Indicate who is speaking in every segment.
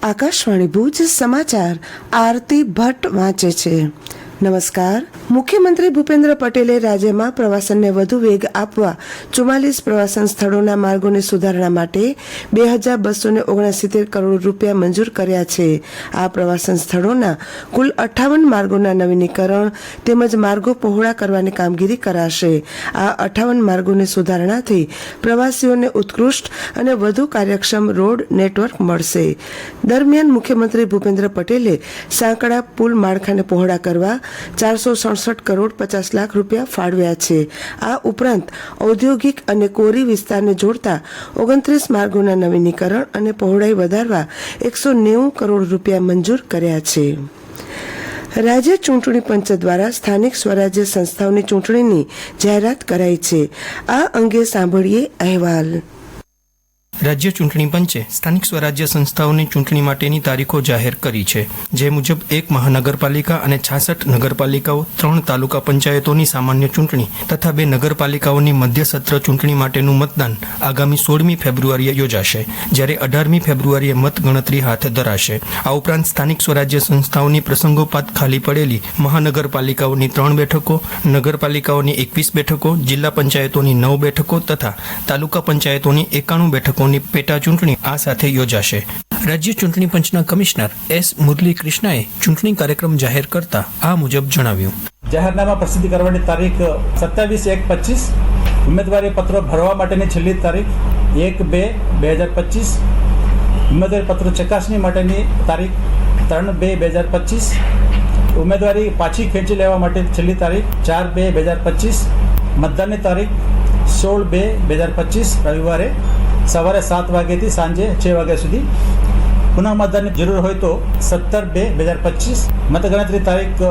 Speaker 1: આકાશવાણી ભુજ સમાચાર આરતી ભટ્ટ વાંચે છે. નમસ્કાર. મુખ્યમંત્રી ભૂપેન્દ્ર પટેલે રાજ્યમાં પ્રવાસનને વધુ વેગ આપવા 44 પ્રવાસન સ્થળોના માર્ગોની સુધારણા માટે 2269 કરોડ રૂપિયા મંજૂર કર્યા છે. આ પ્રવાસન સ્થળોના કુલ 58 માર્ગોના નવીનીકરણ તેમજ માર્ગો પહોળા કરવાની કામગીરી કરાશે. આ 58 માર્ગોની સુધારણાથી પ્રવાસીઓને ઉત્કૃષ્ટ અને વધુ કાર્યક્ષમ રોડ નેટવર્ક મળશે. દરમિયાન મુખ્યમંત્રી ભૂપેન્દ્ર પટેલે સાંકડા પુલ માળખાને પહોળા કરવા 467 કરોડ 50 લાખ રૂપિયા ફાળવ્યા છે. આ ઉપરાંત ઔદ્યોગિક અને કોરી વિસ્તારને જોડતા 29 માર્ગોના નવીનીકરણ અને પહોળાઈ વધારવા 190 કરોડ રૂપિયા મંજૂર કર્યા છે. રાજ્ય ચૂંટણી પંચ દ્વારા સ્થાનિક સ્વરાજ્ય સંસ્થાઓની ચૂંટણીની જાહેરાત કરાઈ છે. આ અંગે સાંભળીએ અહેવાલ.
Speaker 2: રાજ્ય ચૂંટણી પંચે સ્થાનિક સ્વરાજ્ય સંસ્થાઓની ચૂંટણી માટેની તારીખો જાહેર કરી છે. જે મુજબ 1 મહાનગરપાલિકા અને 66 નગરપાલિકાઓ, 3 તાલુકા પંચાયતોની સામાન્ય ચૂંટણી તથા 2 નગરપાલિકાઓની મધ્ય સત્ર ચૂંટણી માટેનું મતદાન આગામી 16મી ફેબ્રુઆરીએ યોજાશે, જ્યારે 18મી ફેબ્રુઆરીએ મતગણતરી હાથ ધરાશે. આ ઉપરાંત સ્થાનિક સ્વરાજ્ય સંસ્થાઓની પ્રસંગોપાત ખાલી પડેલી મહાનગરપાલિકાઓની 3 બેઠકો, નગરપાલિકાઓની 21 બેઠકો, જિલ્લા પંચાયતોની 9 બેઠકો તથા તાલુકા પંચાયતોની 91 બેઠકો પેટા ચૂંટણી આ સાથે યોજાશે. રાજ્ય ચૂંટણી પંચના કમિશનર એસ મુરલી કૃષ્ણાએ ચૂંટણી કાર્યક્રમ જાહેર કરતા આ મુજબ જણાવ્યું.
Speaker 3: જાહેરનામા પ્રસિદ્ધ કરવાની તારીખ 27/1/25. ઉમેદવારી પત્રો ભરવા માટેની છેલ્લી તારીખ 1/2/2025. ઉમેદવારી પત્રો ચકાસણી માટેની તારીખ 3/2/2025. ઉમેદવારી પાછી ખેંચી લેવા માટે છેલ્લી તારીખ 4/2/2025. મતદાનની તારીખ 16/2/2025 રવિવારે સવારે 7 વાગ્યાથી સાંજે 6 વાગ્યા સુધી. પુનઃ મતદાનની જરૂર હોય તો 17/2/2025. મતગણતરી તારીખ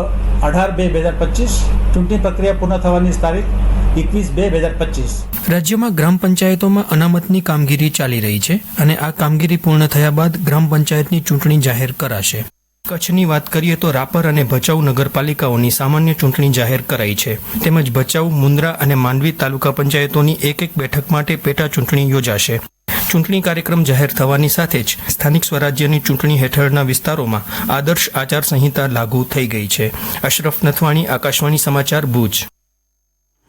Speaker 3: 18/2/2025. ચૂંટણી પ્રક્રિયા પૂર્ણ થવાની તારીખ 21/2/2025.
Speaker 2: રાજ્યમાં ગ્રામ પંચાયતોમાં અનામતની કામગીરી ચાલી રહી છે અને આ કામગીરી પૂર્ણ થયા બાદ ગ્રામ પંચાયતની ચૂંટણી જાહેર કરાશે. કચ્છની વાત કરીએ તો રાપર અને ભચાઉ નગરપાલિકાઓની સામાન્ય ચૂંટણી જાહેર કરાઈ છે. તેમજ ભચાઉ, મુન્દ્રા અને માંડવી તાલુકા પંચાયતોની એક બેઠક માટે પેટા ચૂંટણી યોજાશે. ચૂંટણી કાર્યક્રમ જાહેર થવાની સાથે જ સ્થાનિક સ્વરાજ્યની ચૂંટણી હેઠળના વિસ્તારોમાં આદર્શ આચાર સંહિતા લાગુ થઈ ગઈ છે. અશરફ નથવાણી, આકાશવાણી સમાચાર, ભુજ.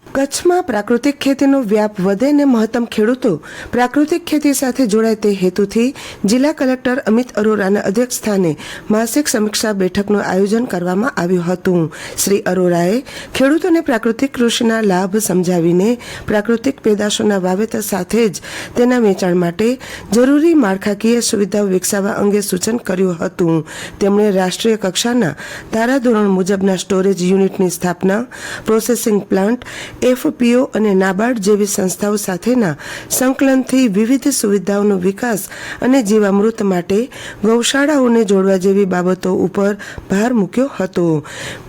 Speaker 1: કચ્છમાં પ્રાકૃતિક ખેતીનો વ્યાપ વધે અને મહત્તમ ખેડૂતો પ્રાકૃતિક ખેતી સાથે જોડાય તે હેતુથી જિલ્લા કલેક્ટર અમિત અરોરાના અધ્યક્ષસ્થાને માસિક સમીક્ષા બેઠકનું આયોજન કરવામાં આવ્યું હતું. શ્રી અરોરાએ ખેડૂતોને પ્રાકૃતિક કૃષિના લાભ સમજાવીને પ્રાકૃતિક પેદાશોના વાવેતર સાથે જ તેના વેચાણ માટે જરૂરી માળખાકીય સુવિધાઓ વિકસાવવા અંગે સૂચન કર્યું હતું. તેમણે રાષ્ટ્રીય કક્ષાના ધારાધોરણ મુજબના સ્ટોરેજ યુનિટની સ્થાપના, પ્રોસેસિંગ પ્લાન્ટ, એફપીઓ અને નાબાર્ડ જેવી સંસ્થાઓ સાથેના સંકલનથી વિવિધ સુવિધાઓનો વિકાસ અને જીવામૃત માટે ગૌશાળાઓને જોડવા જેવી બાબતો ઉપર ભાર મૂક્યો હતો.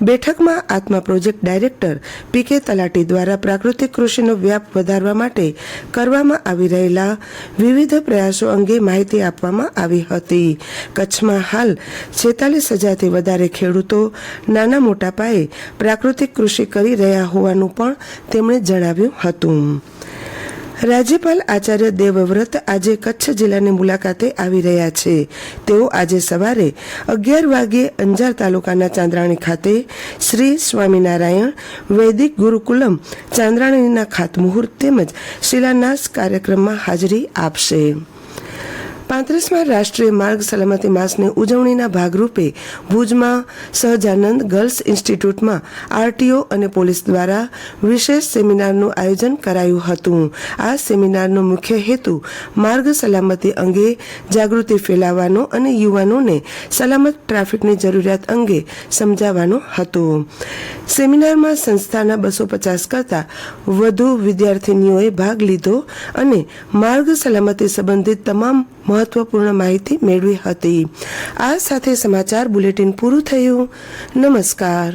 Speaker 1: બેઠકમાં આત્મા પ્રોજેક્ટ ડાયરેક્ટર પીકે તલાટી દ્વારા પ્રાકૃતિક કૃષિનો વ્યાપ વધારવા માટે કરવામાં આવી રહેલા વિવિધ પ્રયાસો અંગે માહિતી આપવામાં આવી હતી. કચ્છમાં હાલ 46,000થી વધારે ખેડૂતો નાના મોટા પાયે પ્રાકૃતિક કૃષિ કરી રહ્યા હોવાનું પણ તેમણે જણાવ્યું હતું. રાજ્યપાલ આચાર્ય દેવવ્રત આજે કચ્છ જિલ્લાની મુલાકાતે આવી રહ્યા છે. તેઓ આજે સવારે 11 વાગ્યે અંજાર તાલુકાના ચાંદ્રાણી ખાતે શ્રી સ્વામિનારાયણ વૈદિક ગુરુકુલમ ચાંદ્રાણીના ખાતમુહૂર્ત તેમજ શિલાન્યાસ કાર્યક્રમમાં હાજરી આપશે. 35મા રાષ્ટ્રીય માર્ગ સલામતી માસની ઉજવણીના ભાગરૂપે ભુજમાં સહજાનંદ ગર્લ્સ ઇન્સ્ટિટ્યૂટમાં આરટીઓ અને પોલીસ દ્વારા વિશેષ સેમિનારનું આયોજન કરાયું હતું. આ સેમિનારનો મુખ્ય હેતુ માર્ગ સલામતી અંગે જાગૃતિ ફેલાવવાનો અને યુવાનોને સલામત ટ્રાફિકની જરૂરિયાત અંગે સમજાવવાનો હતો. સેમિનારમાં સંસ્થાના 250 કરતાં વધુ વિદ્યાર્થીનીઓએ ભાગ લીધો અને માર્ગ સલામતી સંબંધિત તમામ મહત્વપૂર્ણ માહિતી મેળવી હતી. આ સાથે સમાચાર બુલેટિન પૂરું થયું. નમસ્કાર.